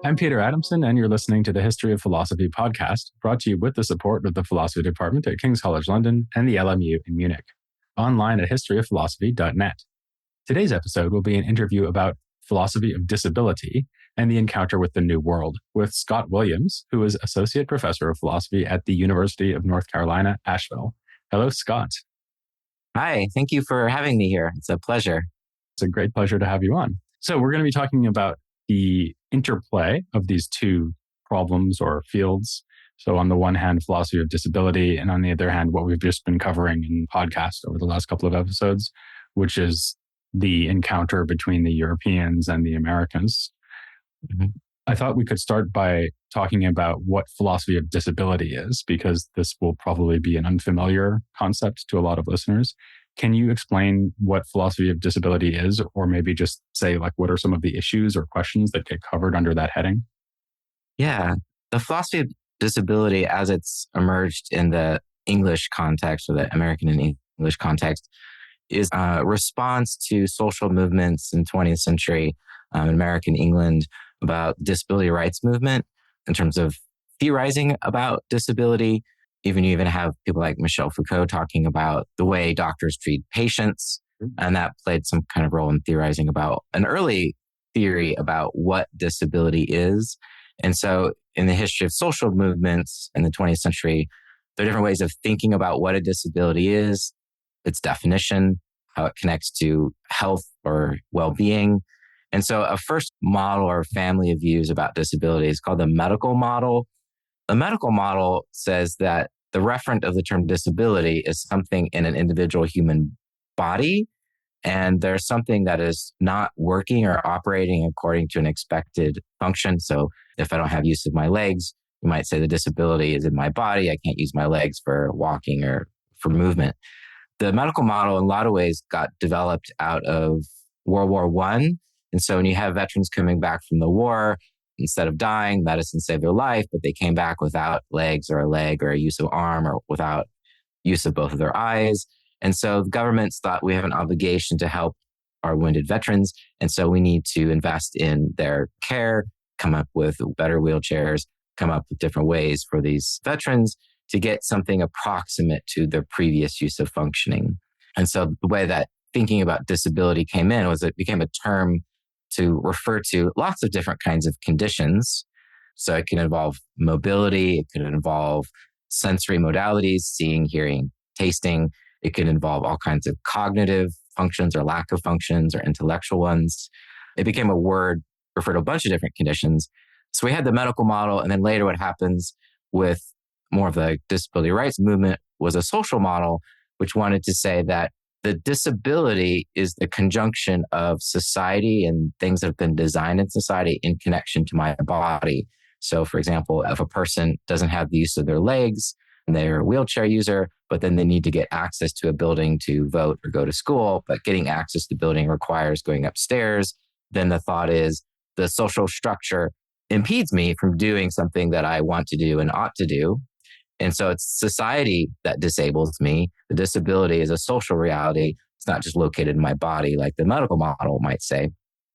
I'm Peter Adamson, and you're listening to the History of Philosophy podcast, brought to you with the support of the Philosophy Department at King's College London and the LMU in Munich, online at historyofphilosophy.net. Today's episode will be an interview about philosophy of disability and the encounter with the New World with Scott Williams, who is Associate Professor of Philosophy at the University of North Carolina, Asheville. Hello, Scott. Hi, thank you for having me here. It's a pleasure. It's a great pleasure to have you on. So we're going to be talking about the interplay of these two problems or fields. So on the one hand, philosophy of disability, and on the other hand, what we've just been covering in podcast over the last couple of episodes, which is the encounter between the Europeans and the Americans. Mm-hmm. I thought we could start by talking about what philosophy of disability is, because this will probably be an unfamiliar concept to a lot of listeners. Can you explain what philosophy of disability is, or maybe just say, what are some of the issues or questions that get covered under that heading? Yeah, the philosophy of disability, as it's emerged in the English context or the American and English context, is a response to social movements in 20th century American England about the disability rights movement in terms of theorizing about disability. You even have people like Michel Foucault talking about the way doctors treat patients. And that played some kind of role in theorizing about an early theory about what disability is. And so in the history of social movements in the 20th century, there are different ways of thinking about what a disability is, its definition, how it connects to health or well-being. And so a first model or family of views about disability is called the medical model. The medical model says that the referent of the term disability is something in an individual human body, and there's something that is not working or operating according to an expected function. So if I don't have use of my legs, you might say the disability is in my body. I can't use my legs for walking or for movement. The medical model in a lot of ways got developed out of World War I. And so when you have veterans coming back from the war, instead of dying, medicine saved their life, but they came back without legs or a leg or a use of arm or without use of both of their eyes. And so the governments thought we have an obligation to help our wounded veterans. And so we need to invest in their care, come up with better wheelchairs, come up with different ways for these veterans to get something approximate to their previous use of functioning. And so the way that thinking about disability came in was it became a term to refer to lots of different kinds of conditions. So it can involve mobility, it could involve sensory modalities, seeing, hearing, tasting. It could involve all kinds of cognitive functions or lack of functions or intellectual ones. It became a word referred to a bunch of different conditions. So we had the medical model, and then later what happens with more of the disability rights movement was a social model, which wanted to say that the disability is the conjunction of society and things that have been designed in society in connection to my body. So, for example, if a person doesn't have the use of their legs and they're a wheelchair user, but then they need to get access to a building to vote or go to school, but getting access to the building requires going upstairs, then the thought is the social structure impedes me from doing something that I want to do and ought to do. And so it's society that disables me. The disability is a social reality. It's not just located in my body like the medical model might say.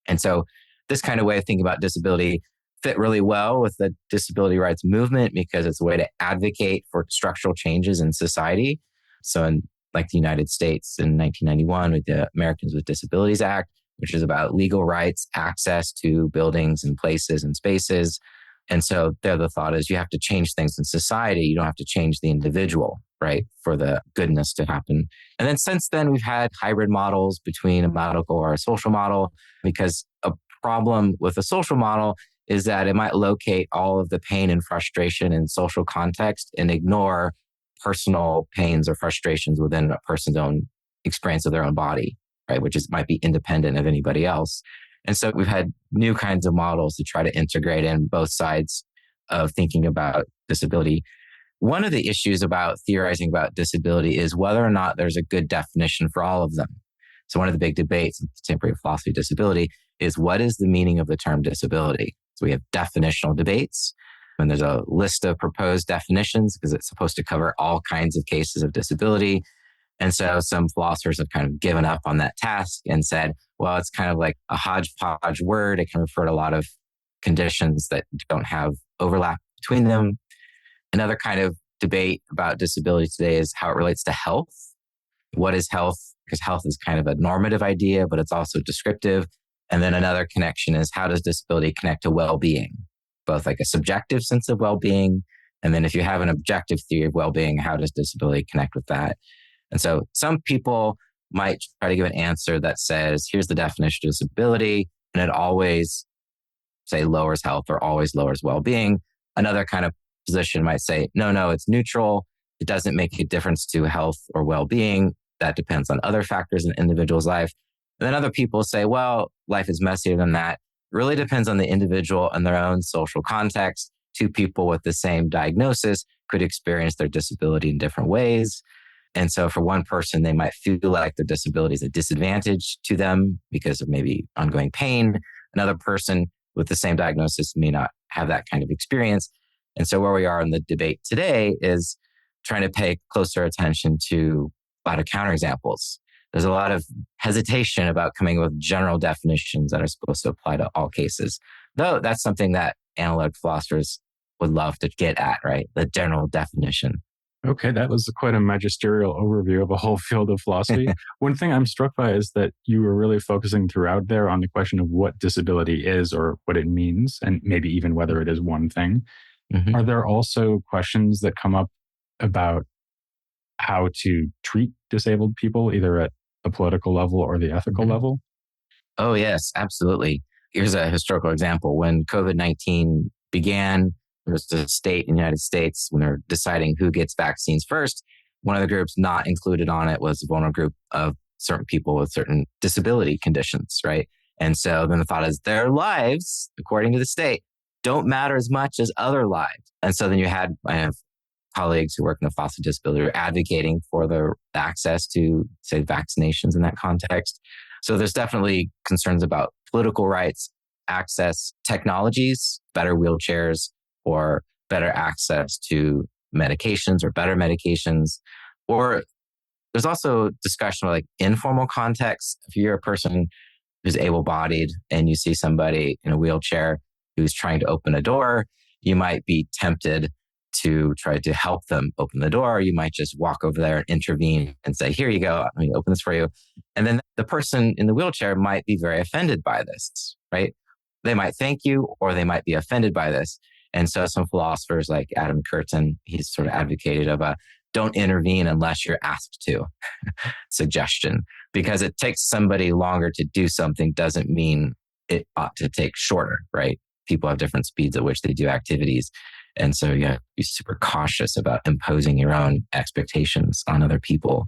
And so this kind of way of thinking about disability fit really well with the disability rights movement because it's a way to advocate for structural changes in society. So in the United States in 1991 with the Americans with Disabilities Act, which is about legal rights, access to buildings and places and spaces. And so there the thought is you have to change things in society. You don't have to change the individual, right, for the goodness to happen. And then since then, we've had hybrid models between a medical or a social model, because a problem with a social model is that it might locate all of the pain and frustration in social context and ignore personal pains or frustrations within a person's own experience of their own body, right, which might be independent of anybody else. And so we've had new kinds of models to try to integrate in both sides of thinking about disability. One of the issues about theorizing about disability is whether or not there's a good definition for all of them. So one of the big debates in contemporary philosophy of disability is what is the meaning of the term disability? So we have definitional debates, and there's a list of proposed definitions because it's supposed to cover all kinds of cases of disability. And so some philosophers have kind of given up on that task and said, well, it's kind of like a hodgepodge word. It can refer to a lot of conditions that don't have overlap between them. Another kind of debate about disability today is how it relates to health. What is health? Because health is kind of a normative idea, but it's also descriptive. And then another connection is how does disability connect to well-being? Both like a subjective sense of well-being, and then if you have an objective theory of well-being, how does disability connect with that? And so some people might try to give an answer that says, here's the definition of disability, and it always say lowers health or always lowers well-being. Another kind of position might say, no, it's neutral. It doesn't make a difference to health or well-being. That depends on other factors in an individual's life. And then other people say, well, life is messier than that. It really depends on the individual and their own social context. Two people with the same diagnosis could experience their disability in different ways. And so for one person, they might feel like their disability is a disadvantage to them because of maybe ongoing pain. Another person with the same diagnosis may not have that kind of experience. And so where we are in the debate today is trying to pay closer attention to a lot of counterexamples. There's a lot of hesitation about coming up with general definitions that are supposed to apply to all cases, though that's something that analytic philosophers would love to get at, right? The general definition. Okay, that was quite a magisterial overview of a whole field of philosophy. One thing I'm struck by is that you were really focusing throughout there on the question of what disability is or what it means, and maybe even whether it is one thing. Mm-hmm. Are there also questions that come up about how to treat disabled people, either at the political level or the ethical level? Oh, yes, absolutely. Here's a historical example. When COVID-19 began, there was a state in the United States when they're deciding who gets vaccines first. One of the groups not included on it was a vulnerable group of certain people with certain disability conditions, right? And so then the thought is their lives, according to the state, don't matter as much as other lives. And so then I have colleagues who work in the philosophy of disability who are advocating for the access to, say, vaccinations in that context. So there's definitely concerns about political rights, access, technologies, better wheelchairs, or better access to medications or better medications. Or there's also discussion of like informal contexts. If you're a person who's able-bodied and you see somebody in a wheelchair who's trying to open a door, you might be tempted to try to help them open the door. You might just walk over there and intervene and say, here you go, let me open this for you. And then the person in the wheelchair might be very offended by this, right? They might thank you or they might be offended by this. And so some philosophers like Adam Curtin, he's sort of advocated of a don't intervene unless you're asked to suggestion, because it takes somebody longer to do something doesn't mean it ought to take shorter, right? People have different speeds at which they do activities. And so you have to be super cautious about imposing your own expectations on other people.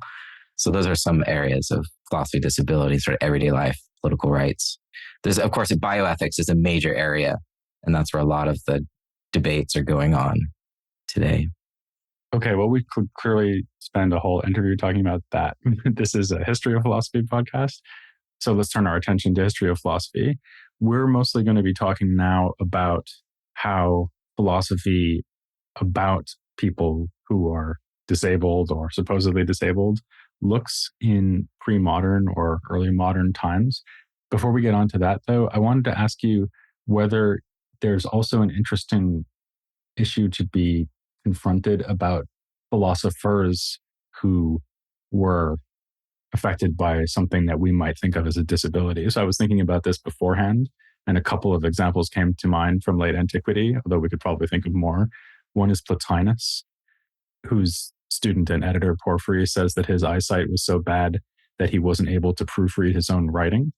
So those are some areas of philosophy of disability, sort of everyday life, political rights. There's, of course, bioethics is a major area, and that's where a lot of the debates are going on today. Okay, well, we could clearly spend a whole interview talking about that. This is a history of philosophy podcast. So let's turn our attention to history of philosophy. We're mostly going to be talking now about how philosophy about people who are disabled or supposedly disabled looks in pre-modern or early modern times. Before we get on to that, though, I wanted to ask you whether there's also an interesting issue to be confronted about philosophers who were affected by something that we might think of as a disability. So I was thinking about this beforehand, and a couple of examples came to mind from late antiquity, although we could probably think of more. One is Plotinus, whose student and editor Porphyry says that his eyesight was so bad that he wasn't able to proofread his own writing.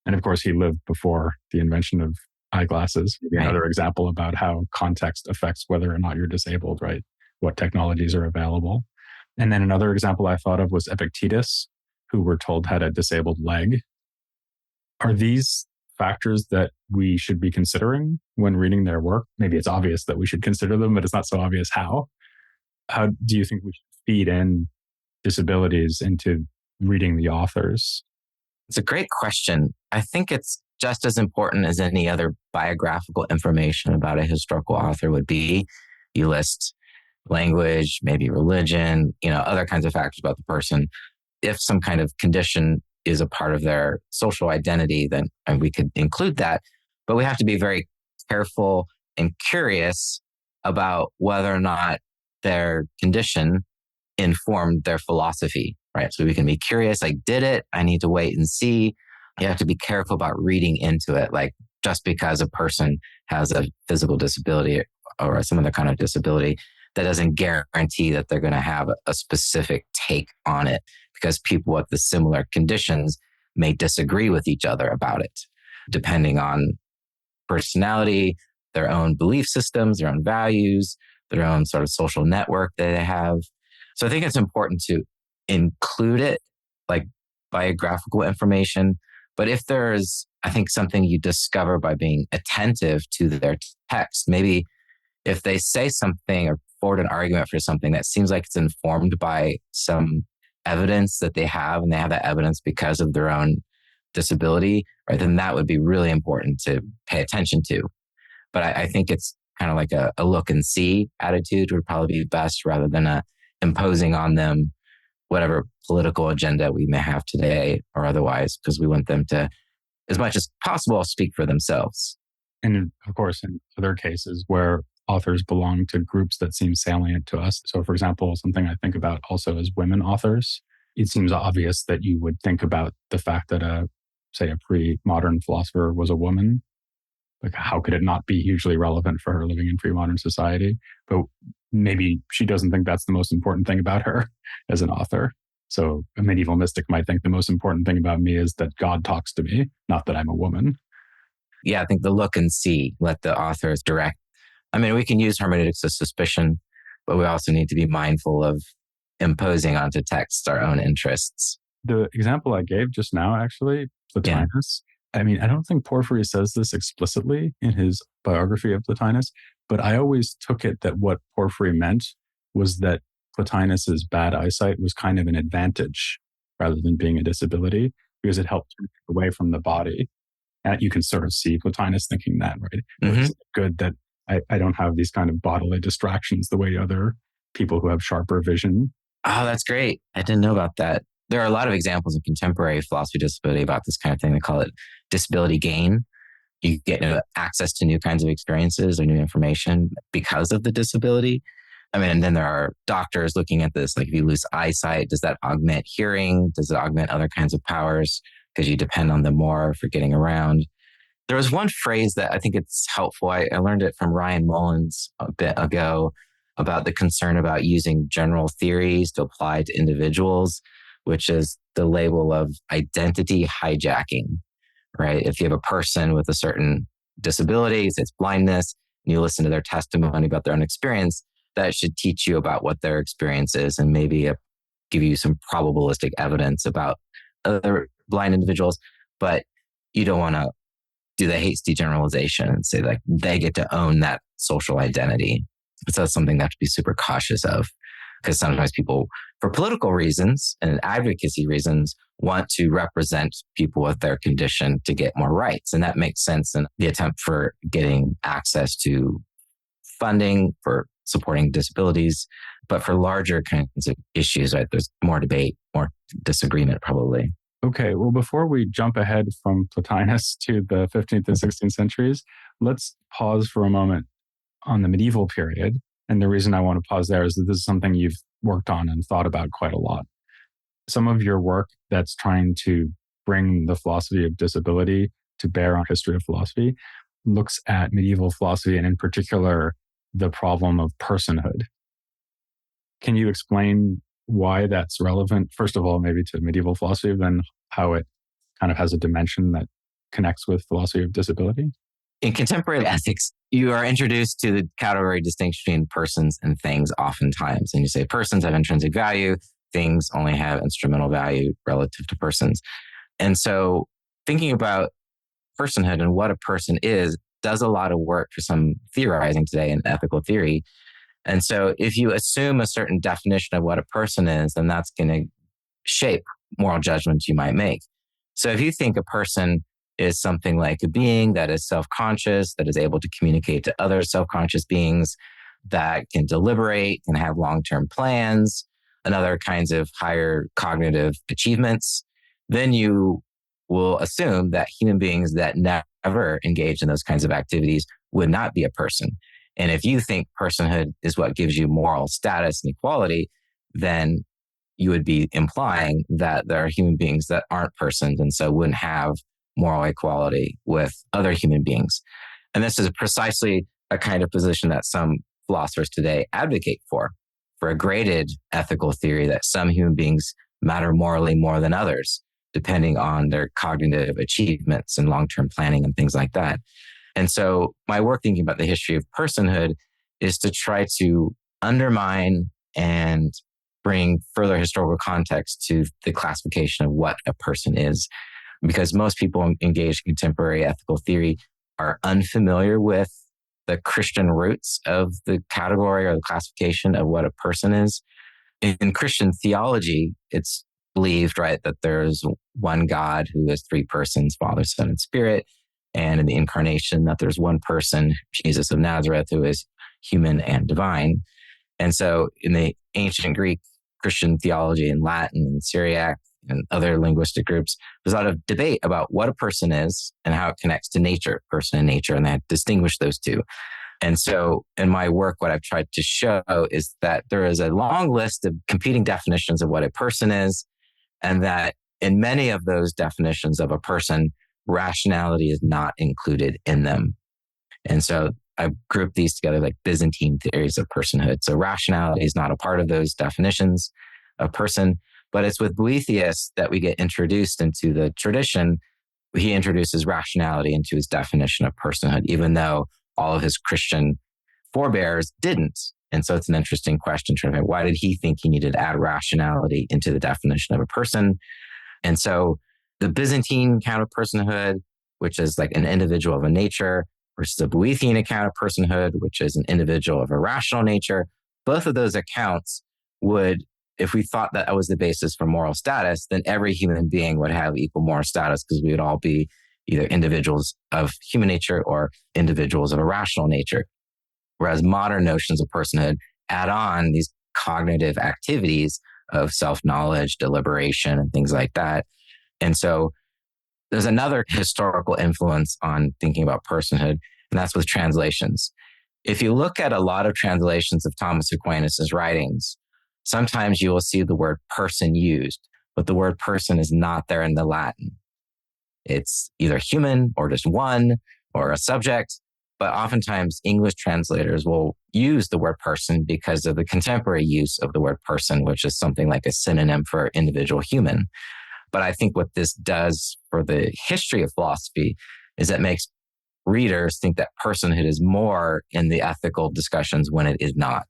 And of course, he lived before the invention of eyeglasses. Maybe another example about how context affects whether or not you're disabled, right? What technologies are available. And then another example I thought of was Epictetus, who we're told had a disabled leg. Are these factors that we should be considering when reading their work? Maybe it's obvious that we should consider them, but it's not so obvious how. How do you think we should feed in disabilities into reading the authors? It's a great question. I think it's just as important as any other biographical information about a historical author would be. You list language, maybe religion, other kinds of factors about the person. If some kind of condition is a part of their social identity, then we could include that. But we have to be very careful and curious about whether or not their condition informed their philosophy, right? So we can be curious, like, did it? I need to wait and see. You have to be careful about reading into it. Like, just because a person has a physical disability or some other kind of disability, that doesn't guarantee that they're going to have a specific take on it, because people with the similar conditions may disagree with each other about it, depending on personality, their own belief systems, their own values, their own sort of social network that they have. So I think it's important to include it, like biographical information. But if there's, I think, something you discover by being attentive to their text, maybe if they say something or forward an argument for something that seems like it's informed by some evidence that they have, and they have that evidence because of their own disability, right, then that would be really important to pay attention to. But I think it's kind of like a look and see attitude would probably be best, rather than imposing on them whatever political agenda we may have today or otherwise, because we want them to, as much as possible, speak for themselves. And of course, in other cases where authors belong to groups that seem salient to us. So, for example, something I think about also is women authors. It seems obvious that you would think about the fact that, say, a pre-modern philosopher was a woman. Like, how could it not be hugely relevant for her living in pre-modern society? But maybe she doesn't think that's the most important thing about her as an author. So a medieval mystic might think the most important thing about me is that God talks to me, not that I'm a woman. Yeah, I think the look and see, let the authors direct. I mean, we can use hermeneutics of suspicion, but we also need to be mindful of imposing onto text our own interests. The example I gave just now, actually, Plotinus, I mean, I don't think Porphyry says this explicitly in his biography of Plotinus, but I always took it that what Porphyry meant was that Plotinus's bad eyesight was kind of an advantage rather than being a disability, because it helped him away from the body. And you can sort of see Plotinus thinking that, right? Mm-hmm. It's good that I don't have these kind of bodily distractions the way other people who have sharper vision. Oh, that's great. I didn't know about that. There are a lot of examples in contemporary philosophy of disability about this kind of thing. They call it disability gain. You get access to new kinds of experiences or new information because of the disability. I mean, and then there are doctors looking at this, like, if you lose eyesight, does that augment hearing? Does it augment other kinds of powers because you depend on them more for getting around? There was one phrase that I think it's helpful. I learned it from Ryan Mullins a bit ago about the concern about using general theories to apply to individuals, which is the label of identity hijacking, right? If you have a person with a certain disability, it's blindness, and you listen to their testimony about their own experience, that should teach you about what their experience is and maybe give you some probabilistic evidence about other blind individuals. But you don't want to do the hasty generalization and say, like, they get to own that social identity. So that's something that to be super cautious of, because sometimes people, for political reasons and advocacy reasons, want to represent people with their condition to get more rights. And that makes sense in the attempt for getting access to funding for supporting disabilities. But for larger kinds of issues, right, there's more debate, more disagreement probably. Okay, well, before we jump ahead from Plotinus to the 15th and 16th centuries, let's pause for a moment on the medieval period. And the reason I want to pause there is that this is something you've worked on and thought about quite a lot. Some of your work that's trying to bring the philosophy of disability to bear on history of philosophy looks at medieval philosophy, and in particular, the problem of personhood. Can you explain why that's relevant, first of all, maybe to medieval philosophy, then how it kind of has a dimension that connects with philosophy of disability? In contemporary ethics, you are introduced to the category distinction between persons and things oftentimes. And you say persons have intrinsic value, things only have instrumental value relative to persons. And so thinking about personhood and what a person is does a lot of work for some theorizing today in ethical theory. And so if you assume a certain definition of what a person is, then that's going to shape moral judgments you might make. So if you think a person is something like a being that is self-conscious, that is able to communicate to other self-conscious beings, that can deliberate, can have long-term plans, and other kinds of higher cognitive achievements, then you will assume that human beings that never engage in those kinds of activities would not be a person. And if you think personhood is what gives you moral status and equality, then you would be implying that there are human beings that aren't persons and so wouldn't have moral equality with other human beings. And this is precisely a kind of position that some philosophers today advocate for a graded ethical theory that some human beings matter morally more than others, depending on their cognitive achievements and long-term planning and things like that. And so my work thinking about the history of personhood is to try to undermine and bring further historical context to the classification of what a person is. Because most people engaged in contemporary ethical theory are unfamiliar with the Christian roots of the category or the classification of what a person is. In Christian theology, it's believed, right, that there's one God who is three persons, Father, Son, and Spirit. And in the incarnation, that there's one person, Jesus of Nazareth, who is human and divine. And so in the ancient Greek, Christian theology in Latin and Syriac and other linguistic groups, there's a lot of debate about what a person is and how it connects to nature, person and nature, and they distinguish those two. And so in my work, what I've tried to show is that there is a long list of competing definitions of what a person is, and that in many of those definitions of a person, rationality is not included in them. And so I've grouped these together like Byzantine theories of personhood. So rationality is not a part of those definitions of person, but it's with Boethius that we get introduced into the tradition. He introduces rationality into his definition of personhood, even though all of his Christian forebears didn't. And so it's an interesting question. Why did he think he needed to add rationality into the definition of a person? And so the Byzantine account of personhood, which is like an individual of a nature, versus the Boethian account of personhood, which is an individual of a rational nature, both of those accounts would, if we thought that was the basis for moral status, then every human being would have equal moral status because we would all be either individuals of human nature or individuals of a rational nature. Whereas modern notions of personhood add on these cognitive activities of self-knowledge, deliberation, and things like that. And so there's another historical influence on thinking about personhood, and that's with translations. If you look at a lot of translations of Thomas Aquinas' writings, sometimes you will see the word person used, but the word person is not there in the Latin. It's either human or just one or a subject, but oftentimes English translators will use the word person because of the contemporary use of the word person, which is something like a synonym for individual human. But I think what this does for the history of philosophy is it makes readers think that personhood is more in the ethical discussions when it is not.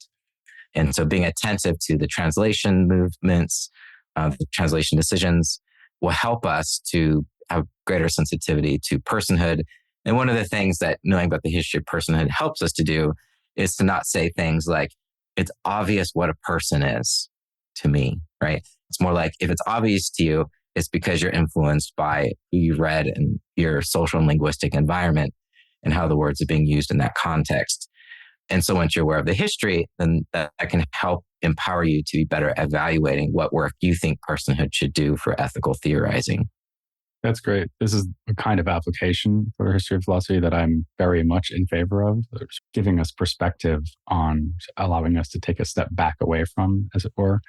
And so being attentive to the translation movements, the translation decisions will help us to have greater sensitivity to personhood. And one of the things that knowing about the history of personhood helps us to do is to not say things like, it's obvious what a person is to me, right? It's more like, if it's obvious to you, it's because you're influenced by who you read and your social and linguistic environment and how the words are being used in that context. And so once you're aware of the history, then that can help empower you to be better evaluating what work you think personhood should do for ethical theorizing. That's great. This is a kind of application for history of philosophy that I'm very much in favor of. It's giving us perspective on allowing us to take a step back away from, as it were,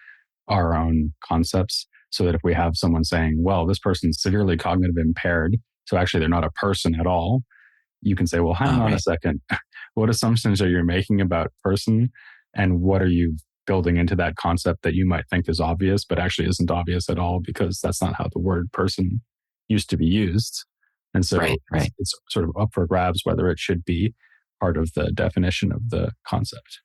our own concepts. So that if we have someone saying, well, this person's severely cognitive impaired, so actually they're not a person at all, you can say, well, hang on a second. What assumptions are you making about person? And what are you building into that concept that you might think is obvious, but actually isn't obvious at all, because that's not how the word person used to be used. And so it's sort of up for grabs whether it should be part of the definition of the concept.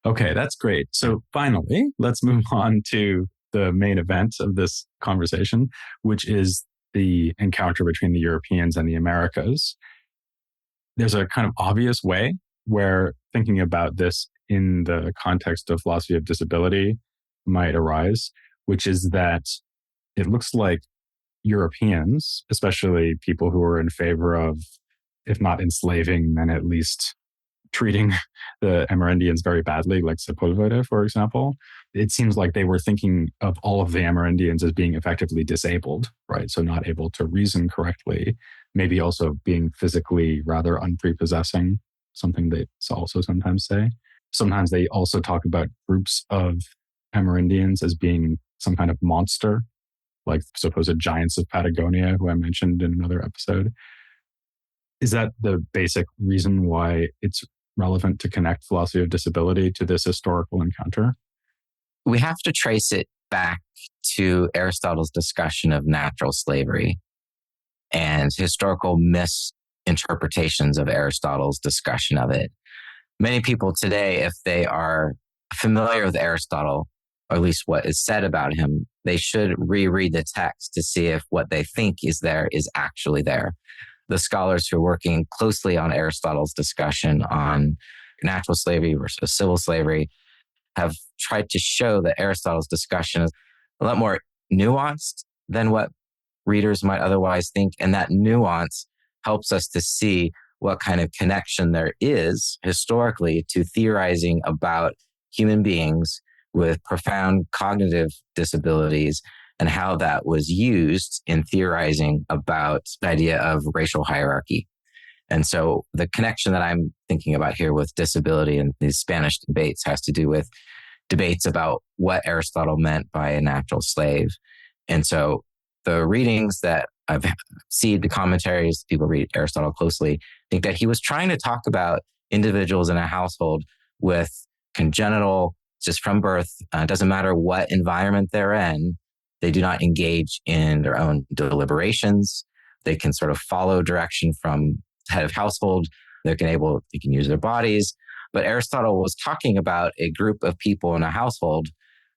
Okay, that's great. So finally, let's move on to the main event of this conversation, which is the encounter between the Europeans and the Americas. There's a kind of obvious way where thinking about this in the context of philosophy of disability might arise, which is that it looks like Europeans, especially people who are in favor of, if not enslaving, then at least treating the Amerindians very badly, like Sepulveda, for example, it seems like they were thinking of all of the Amerindians as being effectively disabled, right? So not able to reason correctly, maybe also being physically rather unprepossessing. something they also sometimes say. Sometimes they also talk about groups of Amerindians as being some kind of monster, like supposed giants of Patagonia, who I mentioned in another episode. Is that the basic reason why it's relevant to connect philosophy of disability to this historical encounter? We have to trace it back to Aristotle's discussion of natural slavery and historical misinterpretations of Aristotle's discussion of it. Many people today, if they are familiar with Aristotle, or at least what is said about him, they should reread the text to see if what they think is there is actually there. The scholars who are working closely on Aristotle's discussion on natural slavery versus civil slavery have tried to show that Aristotle's discussion is a lot more nuanced than what readers might otherwise think. And that nuance helps us to see what kind of connection there is historically to theorizing about human beings with profound cognitive disabilities and how that was used in theorizing about the idea of racial hierarchy. And so the connection that I'm thinking about here with disability and these Spanish debates has to do with debates about what Aristotle meant by a natural slave. And so the readings that I've seen, the commentaries, people read Aristotle closely, think that he was trying to talk about individuals in a household with congenital, just from birth, doesn't matter what environment they're in, they do not engage in their own deliberations. They can sort of follow direction from the head of household. They can use their bodies. But Aristotle was talking about a group of people in a household,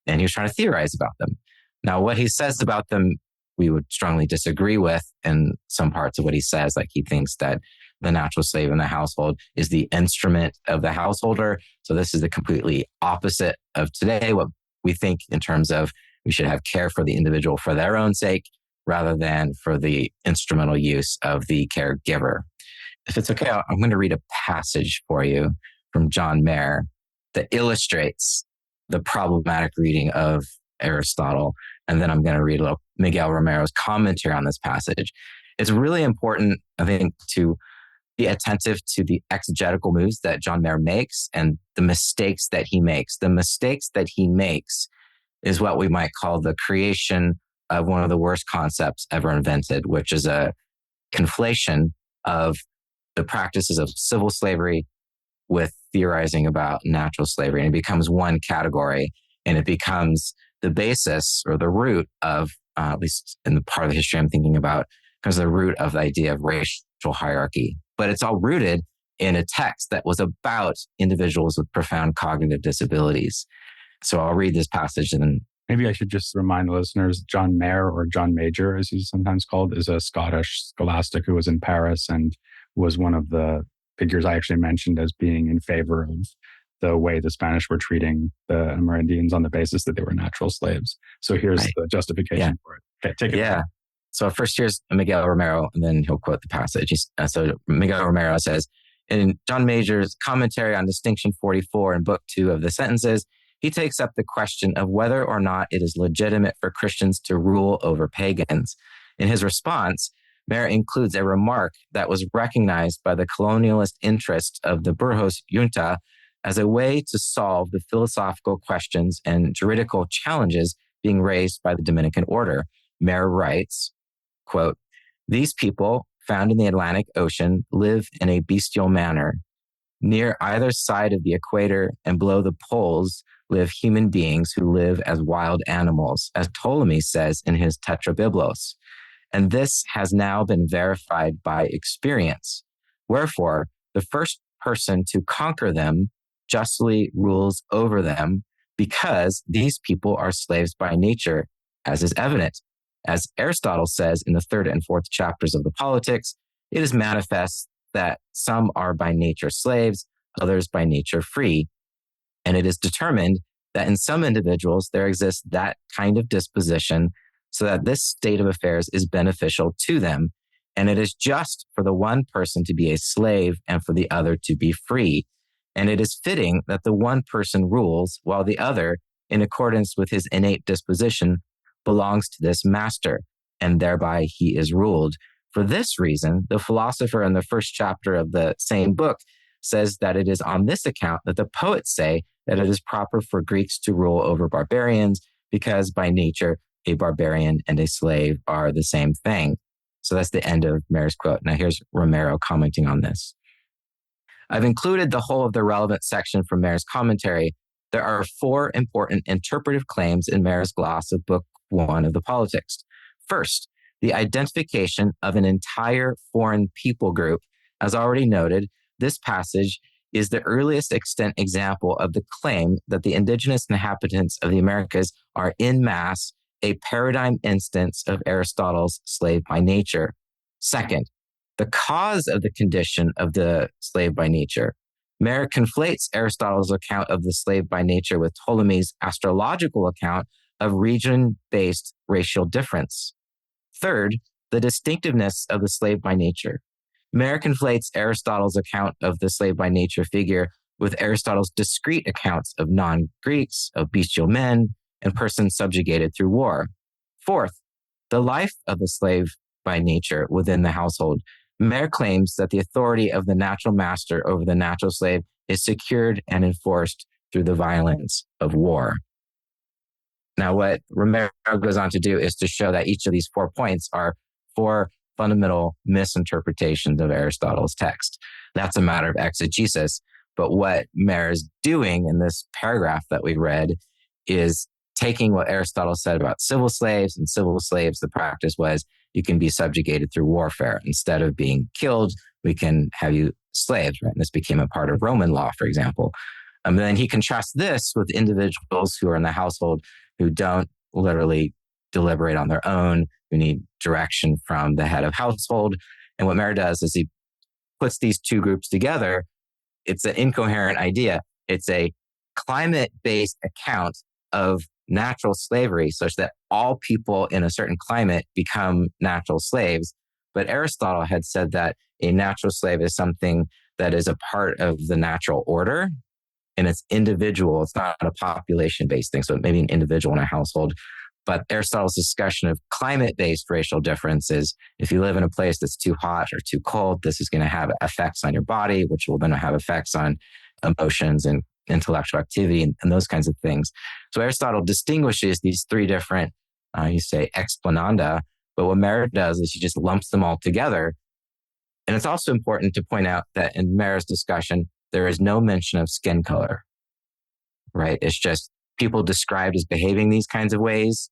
and he was trying to theorize about them. Now, what he says about them, we would strongly disagree with in some parts of what he says. Like he thinks that the natural slave in the household is the instrument of the householder. So this is the completely opposite of today, what we think in terms of we should have care for the individual for their own sake rather than for the instrumental use of the caregiver. If it's okay, I'm going to read a passage for you from John Mayer that illustrates the problematic reading of Aristotle. And then I'm going to read a little Miguel Romero's commentary on this passage. It's really important, I think, to be attentive to the exegetical moves that John Mayer makes and the mistakes that he makes. The mistakes that he makes is what we might call the creation of one of the worst concepts ever invented, which is a conflation of the practices of civil slavery with theorizing about natural slavery. And it becomes one category, and it becomes the basis or the root of, at least in the part of the history I'm thinking about, becomes the root of the idea of racial hierarchy. But it's all rooted in a text that was about individuals with profound cognitive disabilities. So I'll read this passage and then maybe I should just remind the listeners, John Mayer, or John Major, as he's sometimes called, is a Scottish scholastic who was in Paris and was one of the figures I actually mentioned as being in favor of the way the Spanish were treating the Amerindians on the basis that they were natural slaves. So here's the justification for it. Okay, take it. Yeah. So first here's Miguel Romero, and then he'll quote the passage. So Miguel Romero says, in John Major's commentary on Distinction 44 in Book 2 of the Sentences, he takes up the question of whether or not it is legitimate for Christians to rule over pagans. In his response, Mayer includes a remark that was recognized by the colonialist interests of the Burgos junta as a way to solve the philosophical questions and juridical challenges being raised by the Dominican order. Mayer writes, quote, "These people, found in the Atlantic Ocean, live in a bestial manner. Near either side of the equator and below the poles live human beings who live as wild animals, as Ptolemy says in his Tetrabiblos. And this has now been verified by experience. Wherefore, the first person to conquer them justly rules over them, because these people are slaves by nature, as is evident. As Aristotle says in the 3rd and 4th chapters of the Politics, it is manifest that some are by nature slaves, others by nature free. And it is determined that in some individuals there exists that kind of disposition, so that this state of affairs is beneficial to them. And it is just for the one person to be a slave and for the other to be free. And it is fitting that the one person rules while the other, in accordance with his innate disposition, belongs to this master, and thereby he is ruled. For this reason, the philosopher in the first chapter of the same book says that it is on this account that the poets say that it is proper for Greeks to rule over barbarians, because by nature, a barbarian and a slave are the same thing. So that's the end of Mayer's quote. Now here's Romero commenting on this. I've included the whole of the relevant section from Mayer's commentary. There are 4 important interpretive claims in Mayer's gloss of Book 1 of the Politics. First, the identification of an entire foreign people group. As already noted, this passage is the earliest extant example of the claim that the indigenous inhabitants of the Americas are in mass a paradigm instance of Aristotle's slave by nature. Second, the cause of the condition of the slave by nature. Mayer conflates Aristotle's account of the slave by nature with Ptolemy's astrological account of region-based racial difference. Third, the distinctiveness of the slave by nature. Mayer conflates Aristotle's account of the slave by nature figure with Aristotle's discrete accounts of non-Greeks, of bestial men, and persons subjugated through war. Fourth, the life of the slave by nature within the household. Mayer claims that the authority of the natural master over the natural slave is secured and enforced through the violence of war. Now, what Romero goes on to do is to show that each of these 4 points are 4 fundamental misinterpretations of Aristotle's text. That's a matter of exegesis. But what Mayer is doing in this paragraph that we read is taking what Aristotle said about civil slaves, and civil slaves, the practice was you can be subjugated through warfare. Instead of being killed, we can have you slaves, right? And this became a part of Roman law, for example. And then he contrasts this with individuals who are in the household who don't literally deliberate on their own, who need direction from the head of household. And what Mayer does is he puts these 2 groups together. It's an incoherent idea. It's a climate-based account of natural slavery such that all people in a certain climate become natural slaves. But Aristotle had said that a natural slave is something that is a part of the natural order, and it's individual. It's not a population-based thing. So it may be an individual in a household. But Aristotle's discussion of climate-based racial differences, if you live in a place that's too hot or too cold, this is going to have effects on your body, which will then have effects on emotions and intellectual activity and those kinds of things. So Aristotle distinguishes these 3 different, you say, explananda, but what Mayer does is he just lumps them all together. And it's also important to point out that in Mayer's discussion, there is no mention of skin color, right? It's just people described as behaving these kinds of ways.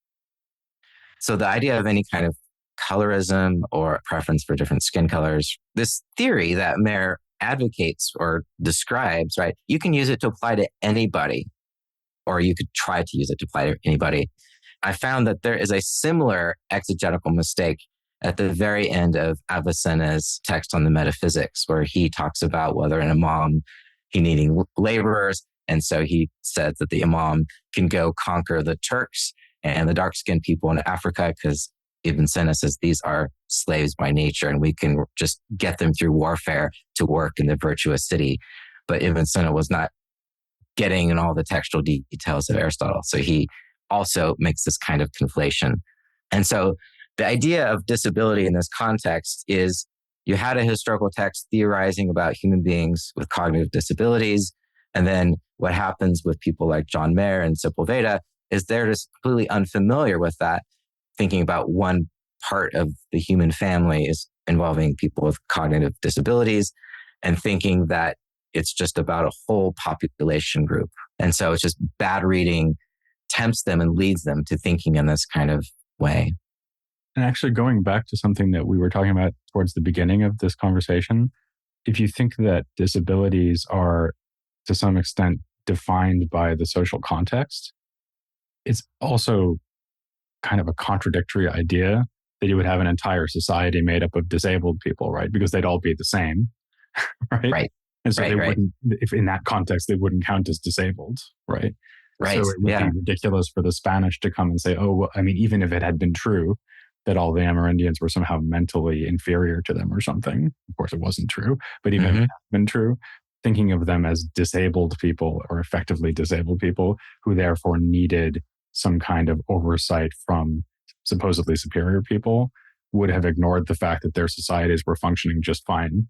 So the idea of any kind of colorism or preference for different skin colors, this theory that Mayer advocates or describes, right? You can use it to apply to anybody, or you could try to use it to apply to anybody. I found that there is a similar exegetical mistake at the very end of Avicenna's text on the metaphysics, where he talks about whether an imam, he needing laborers. And so he says that the imam can go conquer the Turks and the dark-skinned people in Africa, because Ibn Sina says these are slaves by nature, and we can just get them through warfare to work in the virtuous city. But Ibn Sina was not getting in all the textual details of Aristotle. So he also makes this kind of conflation. And so the idea of disability in this context is you had a historical text theorizing about human beings with cognitive disabilities. And then what happens with people like John Mayer and Sepulveda is they're just completely unfamiliar with that, thinking about one part of the human family is involving people with cognitive disabilities and thinking that it's just about a whole population group. And so it's just bad reading tempts them and leads them to thinking in this kind of way. And actually going back to something that we were talking about towards the beginning of this conversation, if you think that disabilities are to some extent defined by the social context, it's also kind of a contradictory idea that you would have an entire society made up of disabled people, right? Because they'd all be the same, right? Right. And so right, they right. wouldn't, if in that context, they wouldn't count as disabled, right? Right. So it would be ridiculous for the Spanish to come and say, oh, well, I mean, even if it had been true that all the Amerindians were somehow mentally inferior to them or something, of course it wasn't true, but even if it had been true, thinking of them as disabled people or effectively disabled people who therefore needed some kind of oversight from supposedly superior people would have ignored the fact that their societies were functioning just fine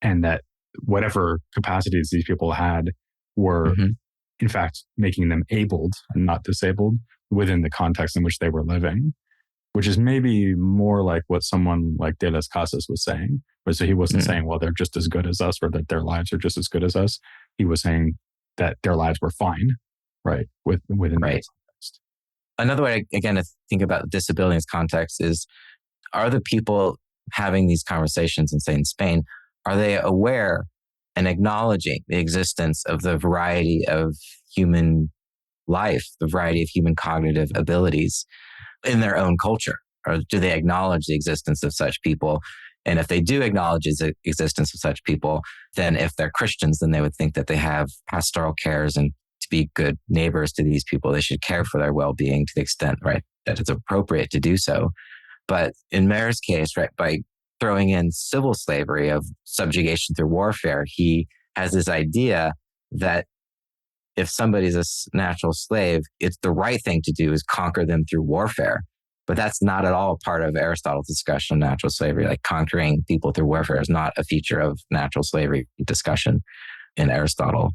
and that whatever capacities these people had were, Hmm. in fact, making them abled and not disabled within the context in which they were living, which is maybe more like what someone like De las Casas was saying. But so he wasn't saying, well, they're just as good as us or that their lives are just as good as us. He was saying that their lives were fine, right? Within Right. that context. Another way, again, to think about disability in this context is, are the people having these conversations and say in Spain, are they aware and acknowledging the existence of the variety of human life, the variety of human cognitive abilities in their own culture? Or do they acknowledge the existence of such people? And if they do acknowledge the existence of such people, then if they're Christians, then they would think that they have pastoral cares, and to be good neighbors to these people, they should care for their well-being to the extent, right, that it's appropriate to do so. But in Mayer's case, right, by throwing in civil slavery of subjugation through warfare, he has this idea that if somebody's a natural slave, it's the right thing to do is conquer them through warfare. But that's not at all part of Aristotle's discussion of natural slavery. Like, conquering people through warfare is not a feature of natural slavery discussion in Aristotle.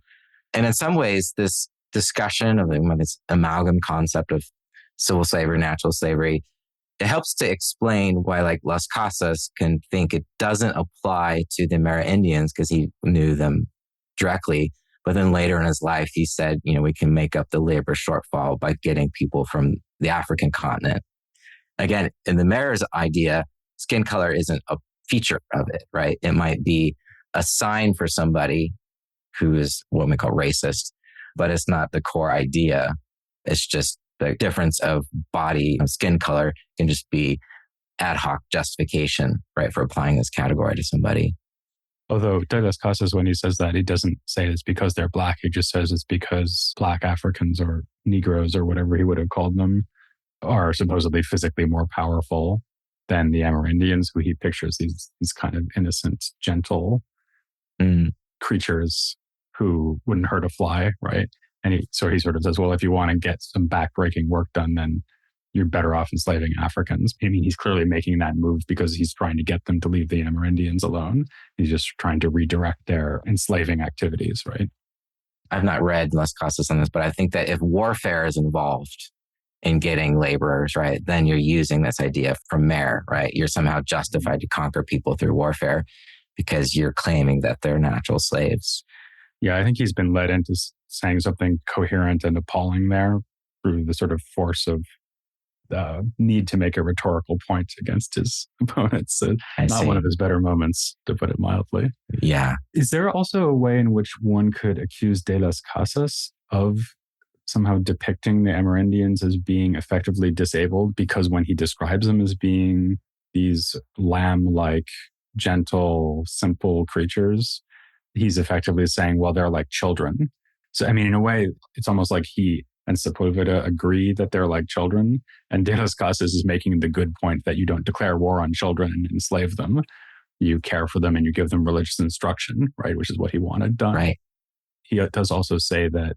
And in some ways, this discussion of this amalgam concept of civil slavery, natural slavery, it helps to explain why, like, Las Casas can think it doesn't apply to the Amerindians because he knew them directly. But then later in his life, he said, we can make up the labor shortfall by getting people from the African continent. Again, in the Mayer's idea, skin color isn't a feature of it, right? It might be a sign for somebody who is what we call racist, but it's not the core idea. It's just the difference of body and skin color can just be ad hoc justification, right, for applying this category to somebody. Although De las Casas, when he says that, he doesn't say it's because they're Black. He just says it's because Black Africans or Negroes or whatever he would have called them are supposedly physically more powerful than the Amerindians, who he pictures these kind of innocent, gentle creatures who wouldn't hurt a fly, right? And so he sort of says, well, if you want to get some backbreaking work done, then you're better off enslaving Africans. I mean, he's clearly making that move because he's trying to get them to leave the Amerindians alone. He's just trying to redirect their enslaving activities, right? I've not read Las Casas on this, but I think that if warfare is involved in getting laborers, right, then you're using this idea from Mayer, right? You're somehow justified to conquer people through warfare because you're claiming that they're natural slaves. Yeah, I think he's been led into saying something coherent and appalling there through the sort of force of the need to make a rhetorical point against his opponents. So not one of his better moments, to put it mildly. Yeah. Is there also a way in which one could accuse De las Casas of somehow depicting the Amerindians as being effectively disabled? Because when he describes them as being these lamb-like, gentle, simple creatures, he's effectively saying, well, they're like children. So, I mean, in a way, it's almost like he and Sepulveda agree that they're like children. And De las Casas is making the good point that you don't declare war on children and enslave them. You care for them and you give them religious instruction, right? Which is what he wanted done. Right. He does also say that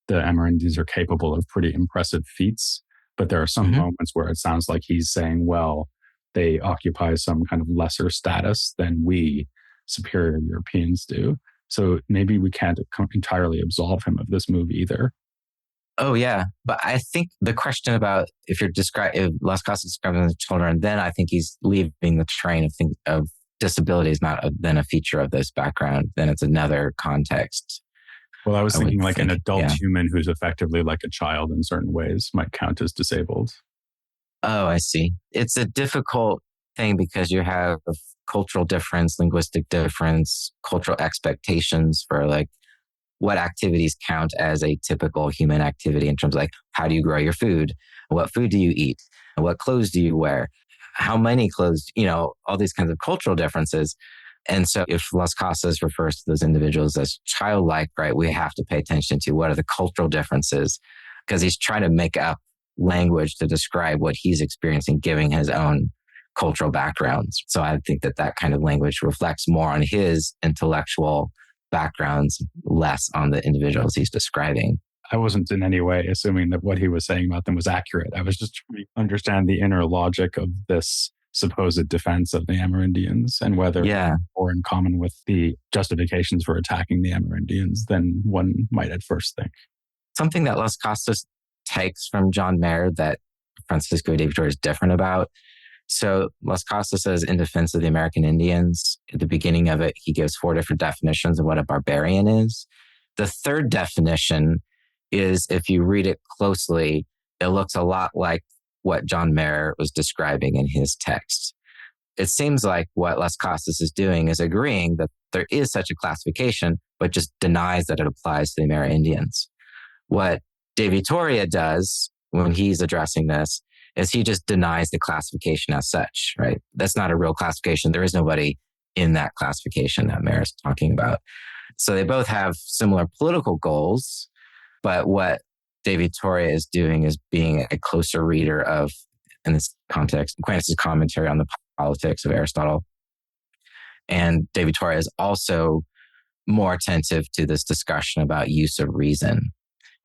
the Amerindians are capable of pretty impressive feats, but there are some moments where it sounds like he's saying, well, they occupy some kind of lesser status than we superior Europeans do. So maybe we can't entirely absolve him of this move either. Oh, yeah. But I think the question about if Las Casas describing the children, then I think he's leaving the train of disability is not then a feature of this background. Then it's another context. Well, I was thinking like an adult human who's effectively like a child in certain ways might count as disabled. Oh, I see. It's a difficult thing because you have cultural difference, linguistic difference, cultural expectations for like what activities count as a typical human activity in terms of like, how do you grow your food? What food do you eat? What clothes do you wear? How many clothes, all these kinds of cultural differences. And so if Las Casas refers to those individuals as childlike, right, we have to pay attention to what are the cultural differences because he's trying to make up language to describe what he's experiencing, giving his own cultural backgrounds. So I think that kind of language reflects more on his intellectual backgrounds, less on the individuals he's describing. I wasn't in any way assuming that what he was saying about them was accurate. I was just trying to understand the inner logic of this supposed defense of the Amerindians and whether Yeah. or in common with the justifications for attacking the Amerindians than one might at first think. Something that Las Casas takes from John Mayer that Francisco de Vitoria is different about. So Las Casas says in defense of the American Indians, at the beginning of it, he gives 4 different definitions of what a barbarian is. The third definition is, if you read it closely, it looks a lot like what John Mayer was describing in his text. It seems like what Las Casas is doing is agreeing that there is such a classification, but just denies that it applies to the Amerindians. What De Vitoria does when he's addressing this is he just denies the classification as such, right? That's not a real classification. There is nobody in that classification that Mayer is talking about. So they both have similar political goals, but what De Vitoria is doing is being a closer reader of, in this context, Aquinas' commentary on the politics of Aristotle. And De Vitoria is also more attentive to this discussion about use of reason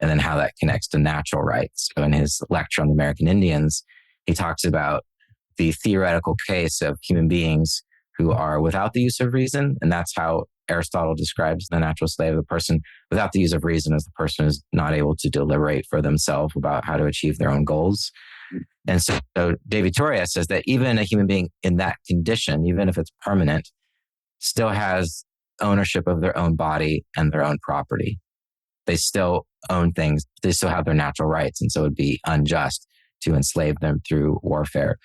and then how that connects to natural rights. So in his lecture on the American Indians, he talks about the theoretical case of human beings who are without the use of reason. And that's how Aristotle describes the natural slave. The person without the use of reason is the person who's not able to deliberate for themselves about how to achieve their own goals. And so De Vitoria says that even a human being in that condition, even if it's permanent, still has ownership of their own body and their own property. They still own things. They still have their natural rights. And so it would be unjust to enslave them through warfare.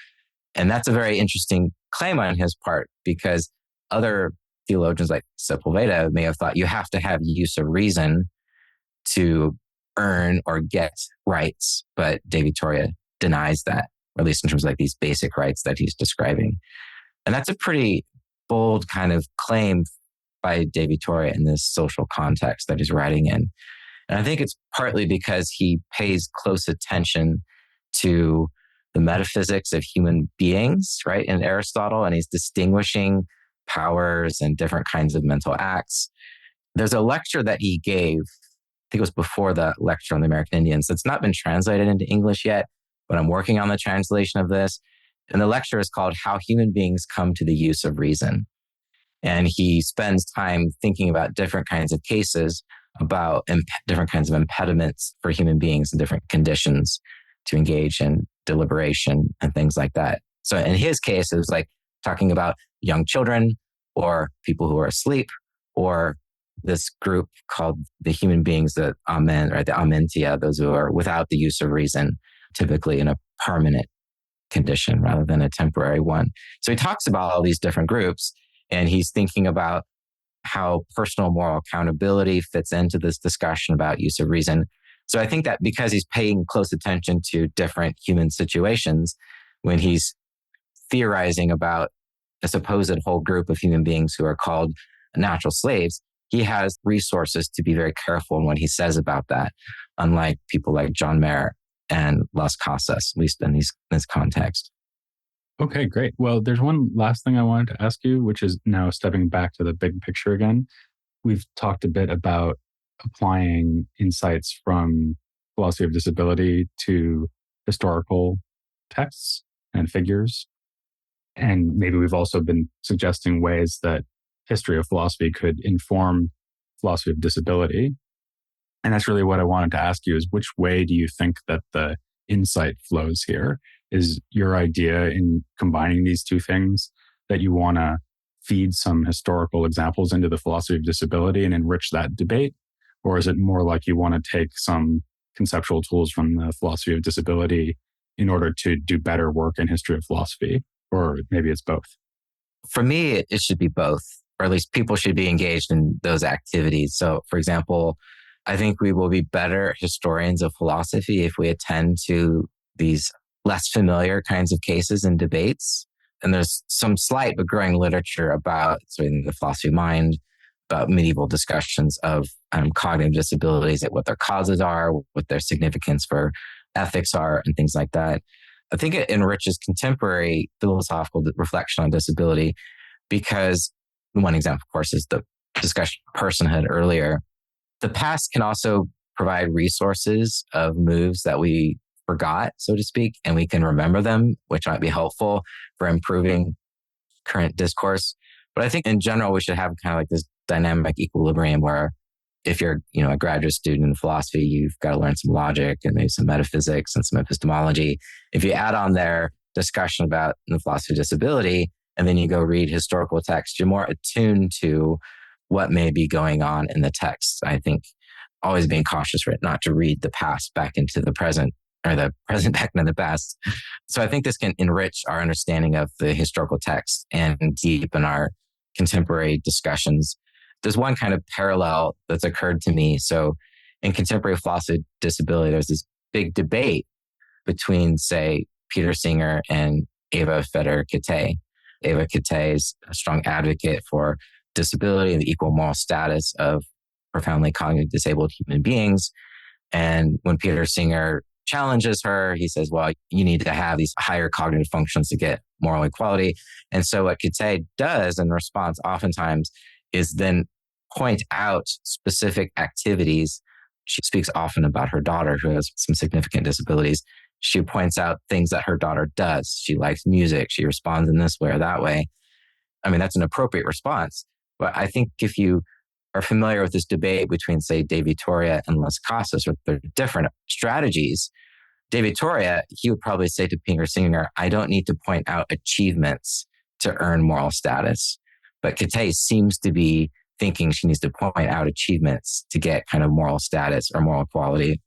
And that's a very interesting claim on his part, because other theologians like Sepulveda may have thought you have to have use of reason to earn or get rights. But De Vitoria denies that, or at least in terms of like these basic rights that he's describing. And that's a pretty bold kind of claim by De Vitoria in this social context that he's writing in. And I think it's partly because he pays close attention to the metaphysics of human beings, right, in Aristotle, and he's distinguishing powers and different kinds of mental acts. There's a lecture that he gave, I think it was before the lecture on the American Indians, that's not been translated into English yet, but I'm working on the translation of this. And the lecture is called How Human Beings Come to the Use of Reason. And he spends time thinking about different kinds of cases, about different kinds of impediments for human beings in different conditions to engage in deliberation and things like that. So in his case, it was like talking about young children or people who are asleep, or this group called the human beings, the amen, right, the amentia, those who are without the use of reason, typically in a permanent condition rather than a temporary one. So he talks about all these different groups, and he's thinking about how personal moral accountability fits into this discussion about use of reason. So I think that because he's paying close attention to different human situations, when he's theorizing about a supposed whole group of human beings who are called natural slaves, he has resources to be very careful in what he says about that, unlike people like John Mayer and Las Casas, at least in this context. Okay, great. Well, there's one last thing I wanted to ask you, which is now stepping back to the big picture again. We've talked a bit about applying insights from philosophy of disability to historical texts and figures. And maybe we've also been suggesting ways that history of philosophy could inform philosophy of disability. And that's really what I wanted to ask you is, which way do you think that the insight flows here? Is your idea in combining these two things that you want to feed some historical examples into the philosophy of disability and enrich that debate? Or is it more like you want to take some conceptual tools from the philosophy of disability in order to do better work in history of philosophy? Or maybe it's both. For me, it should be both, or at least people should be engaged in those activities. So, for example, I think we will be better historians of philosophy if we attend to these less familiar kinds of cases and debates. And there's some slight but growing literature about the philosophy of mind, about medieval discussions of cognitive disabilities, what their causes are, what their significance for ethics are, and things like that. I think it enriches contemporary philosophical reflection on disability, because one example, of course, is the discussion of personhood earlier. The past can also provide resources of moves that we forgot, so to speak, and we can remember them, which might be helpful for improving current discourse. But I think in general, we should have kind of like this dynamic equilibrium where if you're, a graduate student in philosophy, you've got to learn some logic and maybe some metaphysics and some epistemology. If you add on their discussion about the philosophy of disability, and then you go read historical text, you're more attuned to what may be going on in the text. I think always being cautious, right? Not to read the past back into the present or the present back into the past. So I think this can enrich our understanding of the historical text and deepen our contemporary discussions. There's one kind of parallel that's occurred to me. So in contemporary philosophy of disability, there's this big debate between, say, Peter Singer and Eva Feder-Kittay. Eva Kittay is a strong advocate for disability and the equal moral status of profoundly cognitively disabled human beings. And when Peter Singer challenges her, he says, well, you need to have these higher cognitive functions to get moral equality. And so what Kittay does in response oftentimes is then point out specific activities. She speaks often about her daughter who has some significant disabilities. She points out things that her daughter does. She likes music. She responds in this way or that way. I mean, that's an appropriate response. But I think if you are familiar with this debate between, say, De Vittoria and Las Casas, or their different strategies, De Vittoria, he would probably say to Peter Singer, I don't need to point out achievements to earn moral status. But Kittay seems to be thinking she needs to point out achievements to get kind of moral status or moral equality.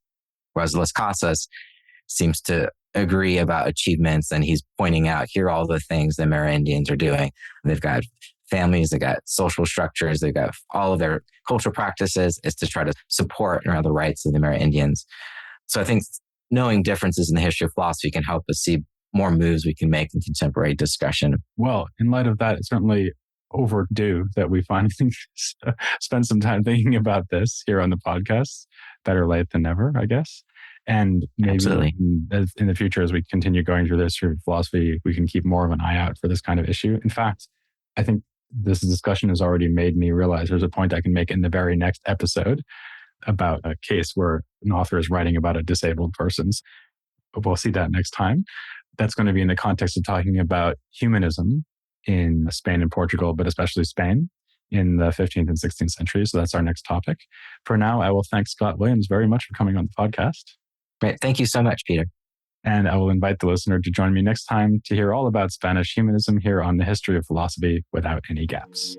Whereas Las Casas seems to agree about achievements, and he's pointing out, here are all the things the Amerindians are doing. They've got families, they've got social structures, they've got all of their cultural practices is to try to support the rights of the Amerindians. So I think knowing differences in the history of philosophy can help us see more moves we can make in contemporary discussion. Well, in light of that, it's certainly overdue that we finally spend some time thinking about this here on the podcast. Better late than never, I guess. And maybe Absolutely. in the future, as we continue going through this through philosophy, we can keep more of an eye out for this kind of issue. In fact, I think this discussion has already made me realize there's a point I can make in the very next episode about a case where an author is writing about a disabled person's. We'll see that next time. That's going to be in the context of talking about humanism in Spain and Portugal, but especially Spain in the 15th and 16th century. So that's our next topic. For now, I will thank Scott Williams very much for coming on the podcast. Great. Thank you so much, Peter. And I will invite the listener to join me next time to hear all about Spanish humanism here on the History of Philosophy Without Any Gaps.